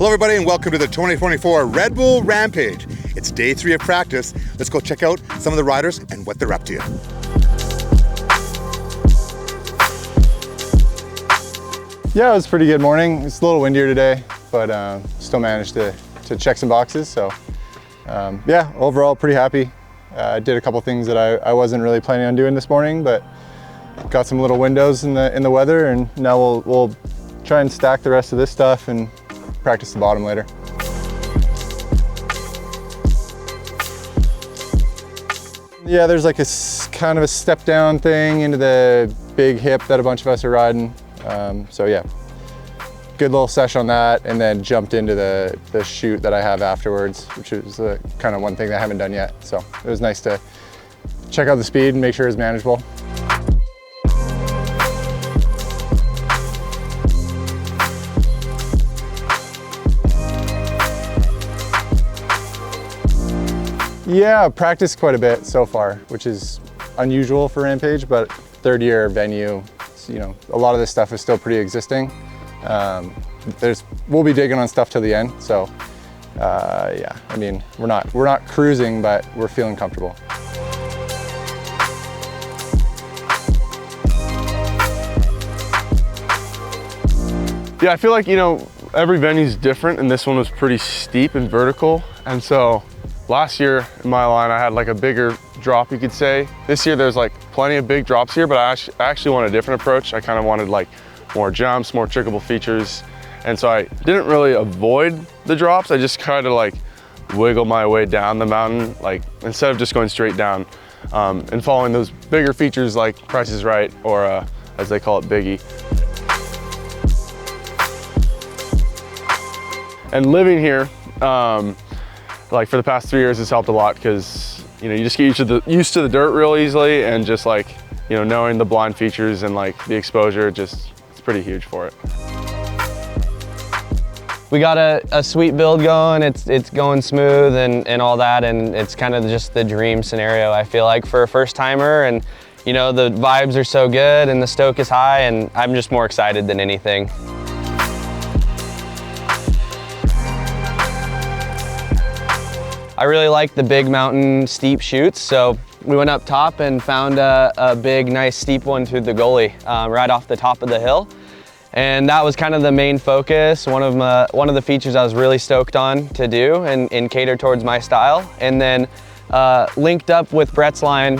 Hello everybody and welcome to the 2024 Red Bull Rampage. It's day 3 of practice. Let's go check out some of the riders and what they're up to. Yeah, it was a pretty good morning. It's a little windier today, but still managed to check some boxes. So yeah, overall pretty happy. I did a couple things that I wasn't really planning on doing this morning, but got some little windows in the weather, and now we'll try and stack the rest of this stuff and practice the bottom later. Yeah, there's like a kind of a step down thing into the big hip that a bunch of us are riding. So yeah, good little sesh on that, and then jumped into the chute that I have afterwards, which is kind of one thing that I haven't done yet. So it was nice to check out the speed and make sure it's manageable. Yeah, practiced quite a bit so far, which is unusual for Rampage, but third year venue, you know, a lot of this stuff is still pretty existing. We'll be digging on stuff till the end, so yeah, I mean, we're not cruising, but we're feeling comfortable. Yeah, I feel like, you know, every venue's different, and this one was pretty steep and vertical, and so last year in my line I had like a bigger drop, you could say. This year there's like plenty of big drops here, but I actually want a different approach. I kind of wanted like more jumps, more trickable features. And so I didn't really avoid the drops. I just kind of like wiggle my way down the mountain, like instead of just going straight down and following those bigger features like Price is Right, or as they call it, Biggie. And living here, like for the past 3 years, has helped a lot, because you know, you just get used to the dirt real easily, and just like, you know, knowing the blind features and like the exposure, it's pretty huge for it. We got a sweet build going. It's going smooth and all that, and it's kind of just the dream scenario, I feel like, for a first timer. And you know, the vibes are so good and the stoke is high, and I'm just more excited than anything. I really like the big mountain steep chutes, so we went up top and found a big, nice steep one through the gully, right off the top of the hill. And that was kind of the main focus, one of the features I was really stoked on to do and cater towards my style. And then linked up with Brett's line,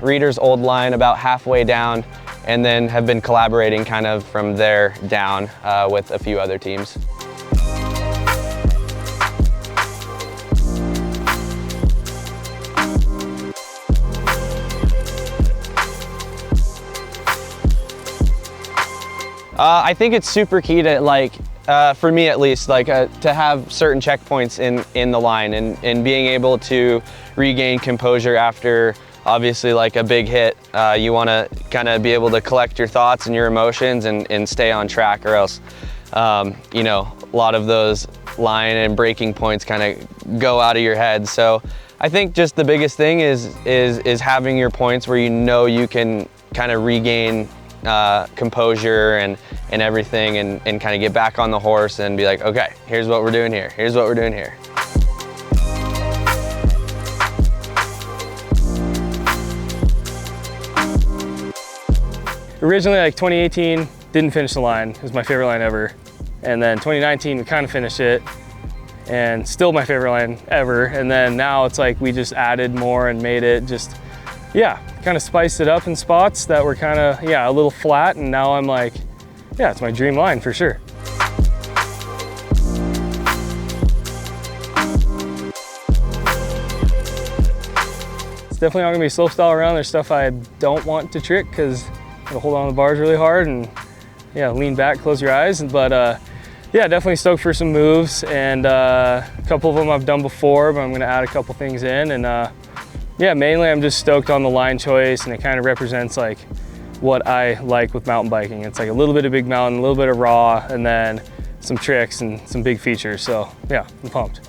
Reeder's old line, about halfway down, and then have been collaborating kind of from there down with a few other teams. I think it's super key to, like, for me at least, like to have certain checkpoints in the line, and being able to regain composure after obviously like a big hit. You want to kind of be able to collect your thoughts and your emotions and stay on track, or else you know, a lot of those line and braking points kind of go out of your head. So I think just the biggest thing is having your points where you know you can kind of regain composure and everything, and kind of get back on the horse and be like, okay, here's what we're doing here. Here's what we're doing here. Originally, like 2018, didn't finish the line. It was my favorite line ever. And then 2019, we kind of finished it, and still my favorite line ever. And then now it's like we just added more and made it just, yeah, kind of spiced it up in spots that were kind of, yeah, a little flat, and now I'm like, yeah, it's my dream line for sure. It's definitely not gonna be slope style around. There's stuff I don't want to trick, because I'll hold on to the bars really hard and, yeah, lean back, close your eyes. But yeah, definitely stoked for some moves, and a couple of them I've done before, but I'm gonna add a couple things in. And yeah, mainly I'm just stoked on the line choice, and it kind of represents like what I like with mountain biking. It's like a little bit of big mountain, a little bit of raw, and then some tricks and some big features. So yeah, I'm pumped.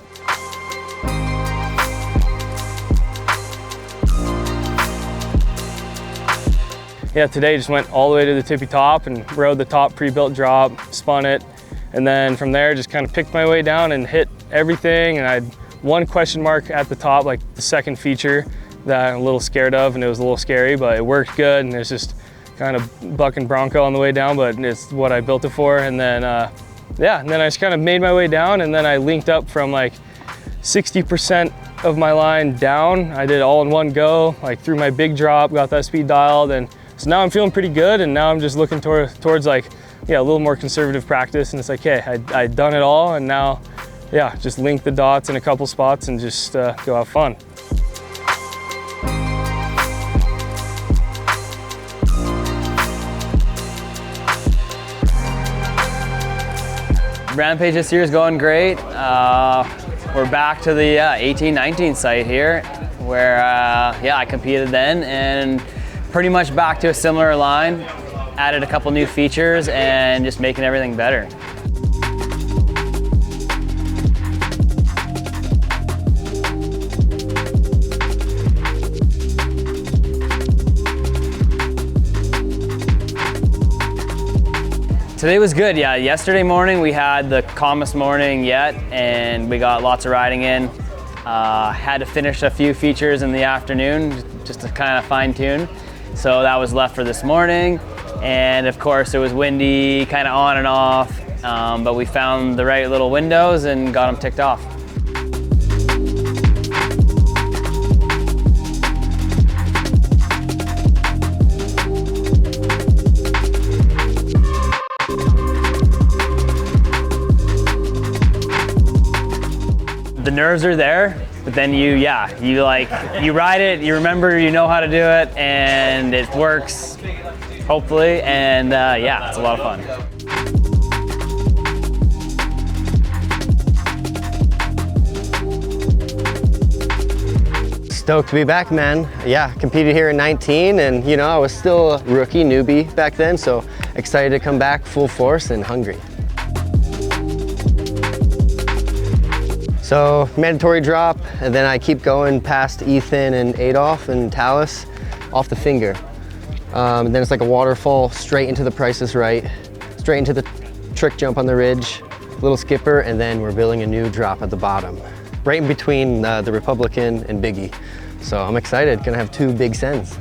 Yeah, today just went all the way to the tippy top and rode the top pre-built drop, spun it, And then from there, just kind of picked my way down and hit everything. And I had one question mark at the top, like the second feature that I'm a little scared of, and it was a little scary, but it worked good. And it's just kind of bucking bronco on the way down, but it's what I built it for. And then, yeah, and then I just kind of made my way down, and then I linked up from like 60% of my line down. I did all in one go, like through my big drop, got that speed dialed, and so now I'm feeling pretty good, and now I'm just looking towards like, yeah, a little more conservative practice, and it's like, hey, I'd done it all, and now, yeah, just link the dots in a couple spots and just go have fun. Rampage this year is going great. We're back to the 18-19 site here, where yeah, I competed then, and pretty much back to a similar line. Added a couple new features and just making everything better. Today was good, yeah. Yesterday morning we had the calmest morning yet, and we got lots of riding in. Had to finish a few features in the afternoon just to kind of fine tune. So that was left for this morning. And of course it was windy, kind of on and off, but we found the right little windows and got them ticked off. The nerves are there, but then you ride it, you remember, you know how to do it, and it works, hopefully, and yeah, it's a lot of fun. Stoked to be back, man. Yeah, competed here in 19, and you know, I was still a rookie, newbie back then, so excited to come back full force and hungry. So mandatory drop, and then I keep going past Ethan and Adolf and Talus off the finger. And then it's like a waterfall straight into the Price is Right, straight into the trick jump on the ridge, little skipper, and then we're building a new drop at the bottom, right in between the Republican and Biggie. So I'm excited, gonna have two big sends.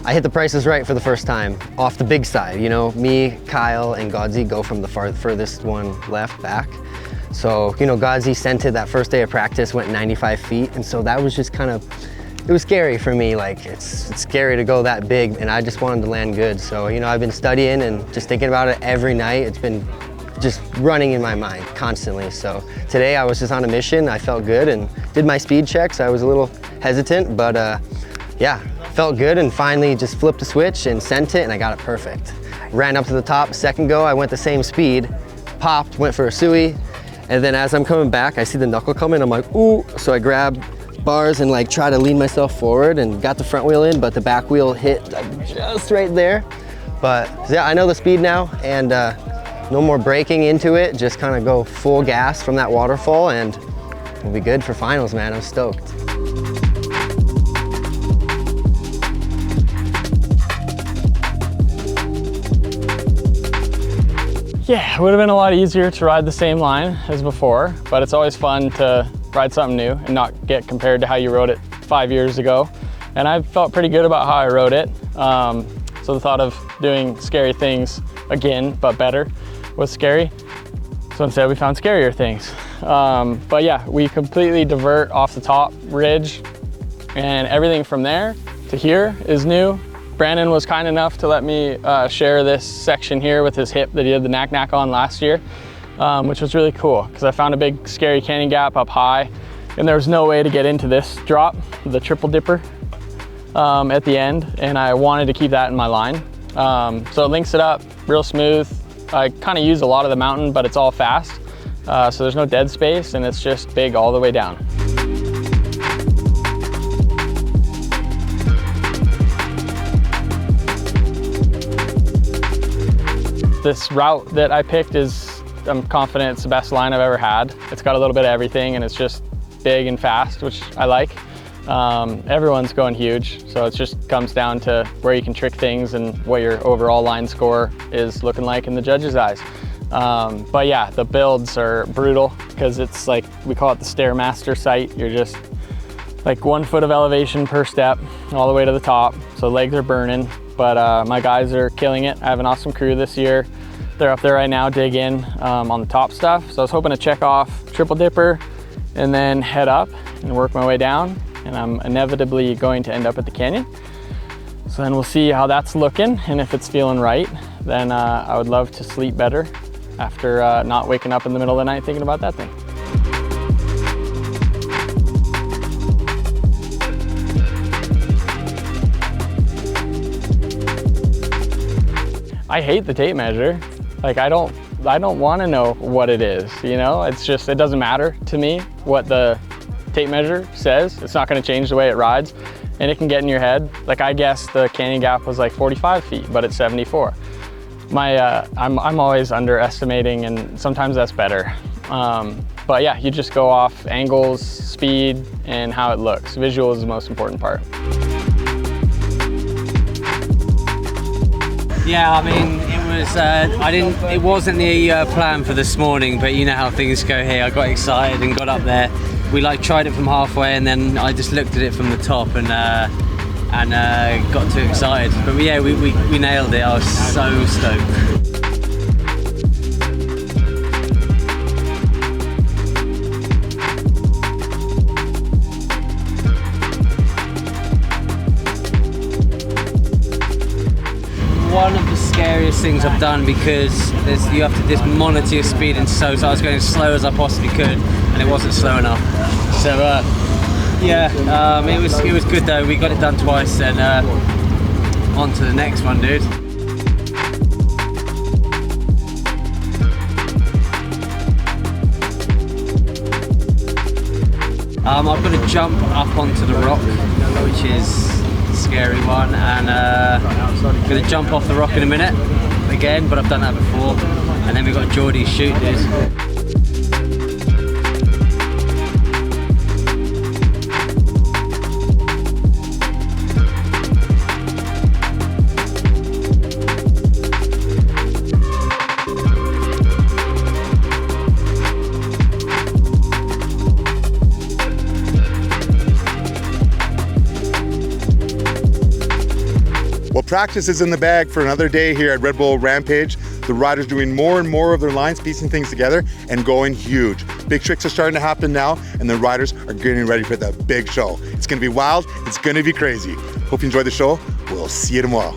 I hit the Price is Right for the first time off the big side. You know, me, Kyle, and Godzi go from the furthest one left back. So, you know, Godzi sent it that first day of practice, went 95 feet. And so that was just kind of, it was scary for me. Like, it's scary to go that big, and I just wanted to land good. So, you know, I've been studying and just thinking about it every night. It's been just running in my mind constantly. So today I was just on a mission. I felt good and did my speed checks. I was a little hesitant, but yeah. Felt good, and finally just flipped a switch and sent it, and I got it perfect. Ran up to the top, second go, I went the same speed, popped, went for a suey, and then as I'm coming back, I see the knuckle coming, I'm like, ooh, so I grab bars and like try to lean myself forward and got the front wheel in, but the back wheel hit just right there. But yeah, I know the speed now, and no more braking into it, just kind of go full gas from that waterfall, and we'll be good for finals, man. I'm stoked. Yeah, it would have been a lot easier to ride the same line as before, but it's always fun to ride something new and not get compared to how you rode it 5 years ago. And I felt pretty good about how I rode it. So the thought of doing scary things again, but better, was scary. So instead we found scarier things. But yeah, we completely divert off the top ridge, and everything from there to here is new. Brandon was kind enough to let me share this section here with his hip that he did the knack on last year, which was really cool because I found a big scary canyon gap up high, and there was no way to get into this drop, the triple dipper at the end, and I wanted to keep that in my line. So it links it up real smooth. I kind of use a lot of the mountain, but it's all fast, so there's no dead space, and it's just big all the way down. This route that I picked is, I'm confident it's the best line I've ever had. It's got a little bit of everything, and it's just big and fast, which I like. Everyone's going huge, so it just comes down to where you can trick things and what your overall line score is looking like in the judges' eyes. But yeah, the builds are brutal because it's like, we call it the Stairmaster site. You're just like 1 foot of elevation per step all the way to the top, so legs are burning. But my guys are killing it. I have an awesome crew this year. They're up there right now digging on the top stuff. So I was hoping to check off Triple Dipper and then head up and work my way down. And I'm inevitably going to end up at the canyon. So then we'll see how that's looking, and if it's feeling right, then I would love to sleep better after not waking up in the middle of the night thinking about that thing. I hate the tape measure. Like I don't want to know what it is, you know? It's just, it doesn't matter to me what the tape measure says. It's not going to change the way it rides, and it can get in your head. Like I guess the canyon gap was like 45 feet, but it's 74. I'm always underestimating, and sometimes that's better. But yeah, you just go off angles, speed, and how it looks. Visual is the most important part. Yeah, I mean, it wasn't the plan for this morning, but you know how things go here. I got excited and got up there. We like tried it from halfway, and then I just looked at it from the top and got too excited. But yeah, we nailed it. I was so stoked. One of the scariest things I've done, because you have to just monitor your speed, and so I was going as slow as I possibly could, and it wasn't slow enough. So yeah, it was good though. We got it done twice, and on to the next one, dude. I've got to jump up onto the rock, which is scary one, and I'm going to jump off the rock in a minute again, but I've done that before. And then we've got Geordie's shoot, dude. Well, practice is in the bag for another day here at Red Bull Rampage. The riders doing more and more of their lines, piecing things together and going huge. Big tricks are starting to happen now, and the riders are getting ready for the big show. It's gonna be wild, it's gonna be crazy. Hope you enjoyed the show. We'll see you tomorrow.